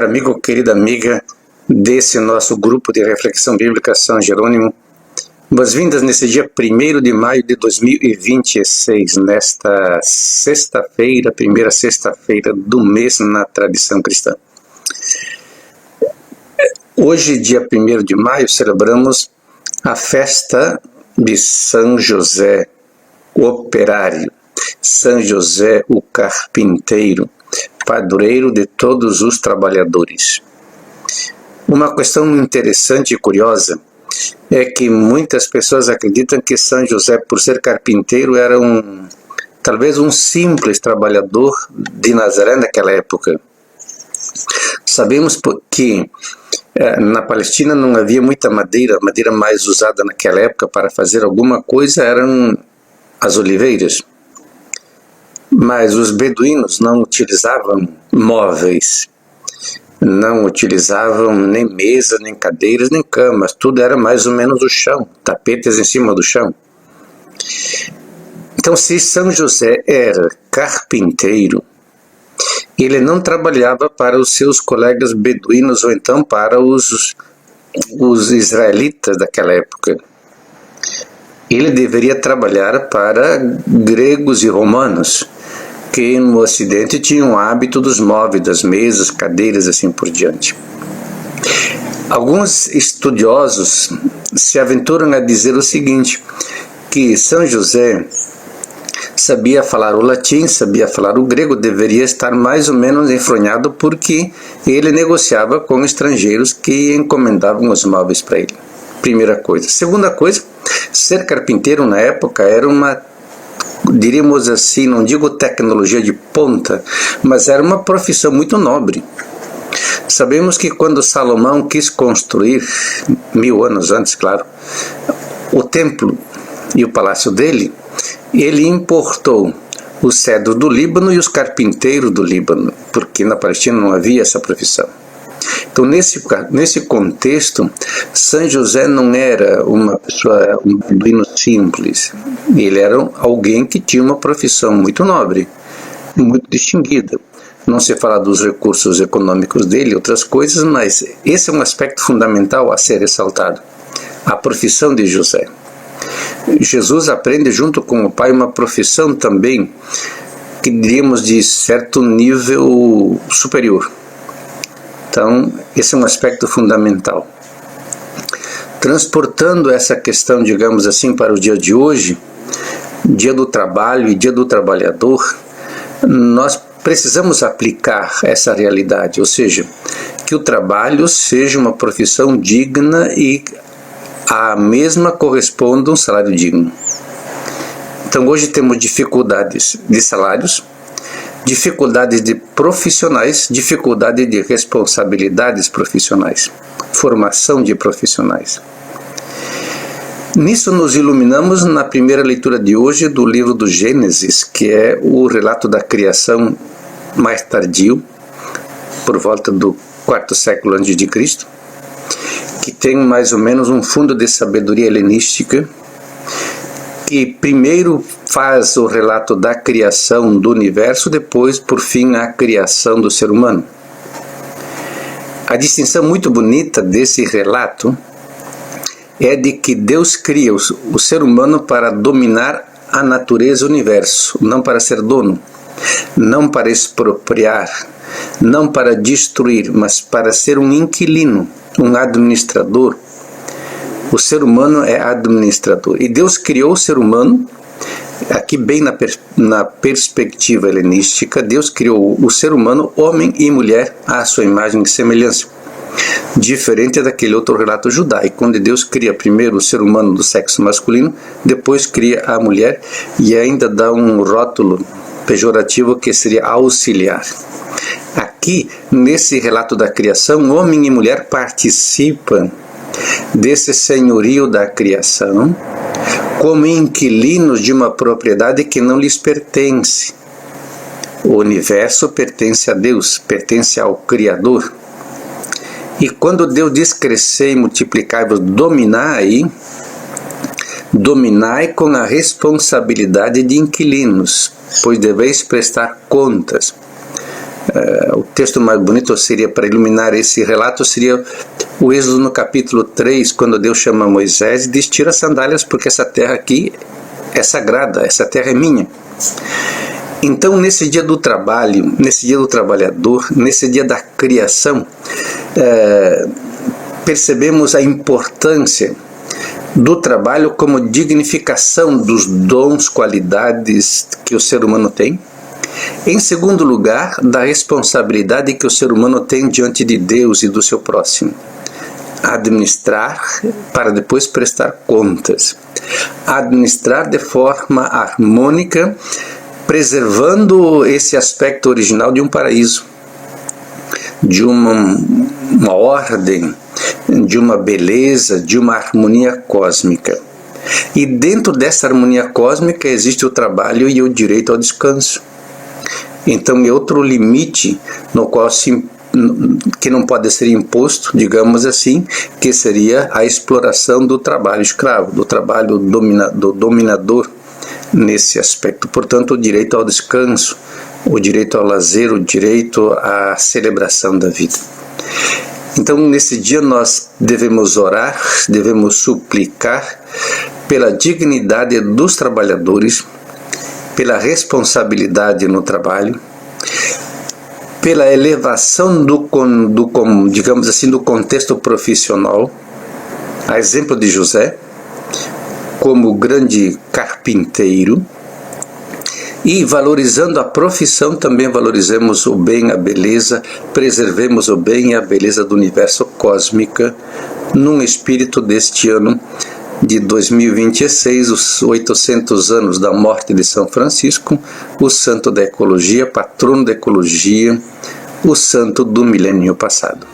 amigo, querida amiga desse nosso grupo de reflexão bíblica São Jerônimo. Boas-vindas nesse dia 1º de maio de 2026, nesta sexta-feira, primeira sexta-feira do mês na tradição cristã. Hoje, dia 1º de maio, celebramos a festa de São José, o operário, São José, o carpinteiro, padroeiro de todos os trabalhadores. Uma questão interessante e curiosa é que muitas pessoas acreditam que São José, por ser carpinteiro, era talvez um simples trabalhador de Nazaré naquela época. Sabemos que na Palestina não havia muita madeira, a madeira mais usada naquela época para fazer alguma coisa eram as oliveiras. Mas os beduínos não utilizavam móveis, não utilizavam nem mesas, nem cadeiras, nem camas, tudo era mais ou menos o chão, tapetes em cima do chão. Então, se São José era carpinteiro, ele não trabalhava para os seus colegas beduínos ou então para os israelitas daquela época. Ele deveria trabalhar para gregos e romanos, que no Ocidente tinham o hábito dos móveis, das mesas, cadeiras, assim por diante. Alguns estudiosos se aventuram a dizer o seguinte, que São José sabia falar o latim, sabia falar o grego, deveria estar mais ou menos enfronhado porque ele negociava com estrangeiros que encomendavam os móveis para ele. Primeira coisa. Segunda coisa, ser carpinteiro na época era uma, diríamos assim, não digo tecnologia de ponta, mas era uma profissão muito nobre. Sabemos que quando Salomão quis construir, 1000 anos antes, claro, o templo e o palácio dele, ele importou o cedro do Líbano e os carpinteiros do Líbano, porque na Palestina não havia essa profissão. Então, nesse contexto, São José não era uma pessoa, um beduíno simples. Ele era alguém que tinha uma profissão muito nobre, muito distinguida. Não se fala dos recursos econômicos dele, outras coisas, mas esse é um aspecto fundamental a ser ressaltado. A profissão de José. Jesus aprende junto com o pai uma profissão também, que diríamos de certo nível superior. Então, esse é um aspecto fundamental. Transportando essa questão, digamos assim, para o dia de hoje, dia do trabalho e dia do trabalhador, nós precisamos aplicar essa realidade, ou seja, que o trabalho seja uma profissão digna e a mesma corresponda a um salário digno. Então, hoje temos dificuldades de salários, dificuldades de profissionais, dificuldade de responsabilidades profissionais, formação de profissionais. Nisso nos iluminamos na primeira leitura de hoje do livro do Gênesis, que é o relato da criação mais tardio, por volta do 4º século a.C., que tem mais ou menos um fundo de sabedoria helenística, que primeiro faz o relato da criação do universo, depois, por fim, a criação do ser humano. A distinção muito bonita desse relato é de que Deus cria o ser humano para dominar a natureza e o universo, não para ser dono, não para expropriar, não para destruir, mas para ser um inquilino, um administrador. O ser humano é administrador. E Deus criou o ser humano, aqui bem na perspectiva helenística, Deus criou o ser humano, homem e mulher, à sua imagem e semelhança. Diferente daquele outro relato judaico, onde Deus cria primeiro o ser humano do sexo masculino, depois cria a mulher e ainda dá um rótulo pejorativo que seria auxiliar. Aqui, nesse relato da criação, homem e mulher participam desse senhorio da criação como inquilinos de uma propriedade que não lhes pertence. O universo pertence a Deus, pertence ao Criador. E quando Deus diz crescer e multiplicar-vos, dominai com a responsabilidade de inquilinos, pois deveis prestar contas. O texto mais bonito seria, para iluminar esse relato, seria o Êxodo no capítulo 3, quando Deus chama Moisés e diz: tira as sandálias porque essa terra aqui é sagrada, essa terra é minha. Então, nesse dia do trabalho, nesse dia do trabalhador, nesse dia da criação, percebemos a importância do trabalho como dignificação dos dons, qualidades que o ser humano tem. Em segundo lugar, da responsabilidade que o ser humano tem diante de Deus e do seu próximo. Administrar para depois prestar contas. Administrar de forma harmônica, preservando esse aspecto original de um paraíso, de uma ordem, de uma beleza, de uma harmonia cósmica. E dentro dessa harmonia cósmica existe o trabalho e o direito ao descanso. Então é outro limite no qual que não pode ser imposto, digamos assim, que seria a exploração do trabalho escravo, do trabalho do dominador nesse aspecto. Portanto, o direito ao descanso, o direito ao lazer, o direito à celebração da vida. Então, nesse dia nós devemos orar, devemos suplicar pela dignidade dos trabalhadores, pela responsabilidade no trabalho, pela elevação digamos assim, do contexto profissional, a exemplo de José, como grande carpinteiro, e valorizando a profissão, também valorizemos o bem, a beleza, preservemos o bem e a beleza do universo cósmica, num espírito deste ano de 2026, os 800 anos da morte de São Francisco, o santo da ecologia, patrono da ecologia, o santo do milênio passado.